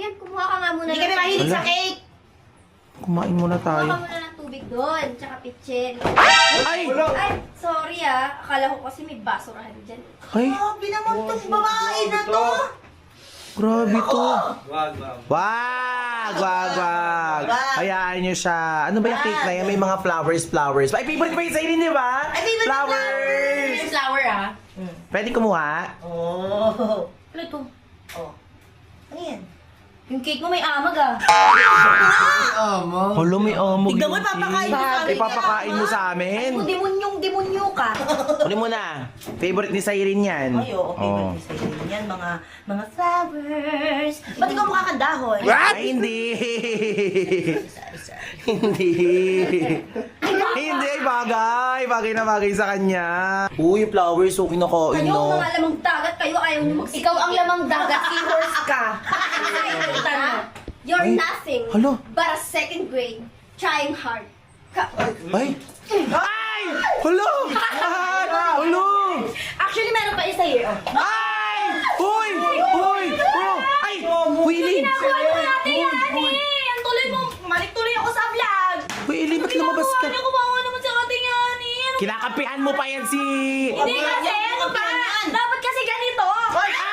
yan. Kumuha ka nga muna. Hindi kami mahilig sa cake. Kumain muna Kumuha tayo. ka muna ng tubig doon. Tsaka pitchin. Ay! Ay, sorry Akala ko kasi may basurahan dyan. Ay! Grabe naman tong babae na to. Grabe to. Wag. Wag! Wag! Hayaan nyo siya. Ano ba yung cake na yan? May mga flowers. Ay, favorite pa yun sa inyo, di ba? Ay, favorite Flowers! Yung flower Pwede kumuha? Oh. Ano ito? Oh. Ano yan? Yung cake mo may amag Hala, may amog. Tignan mo, yung ipapakain cake. mo sa amin. Ipapakain mo sa amin? Kung demonyong-demonyo ka. Uli mo na. Favorite ni Cyrene yan. Ay, oo, favorite sa inyo yan. Mga flowers. Ba't ikaw makakandahon? Ay, hindi. Hindi. Hindi, ay bagay. Bagay na bagay sa kanya. Uy, flowers, okay na kain, Kayo no? mga lamang dagat, kayo ayaw nyo mag Ikaw ang lamang dagat, seahorse ka. You're Ay, nothing hala. but a second grade trying hard. Ay! Ay! Hala! Ay! Hala! Actually, meron pa isa eh. Ay! Uy! Uy! Oh! Ay! Willie! Ginagawa mo natin yan eh! Ang tuloy mo, malik-tuloy ako sa vlog! Willie, ba't lumabas ka? Ano kumawa naman sa ating yan eh? Kinakapihan mo pa yan si... Hindi kasi, ano ba? Dapat kasi ganito! Ay!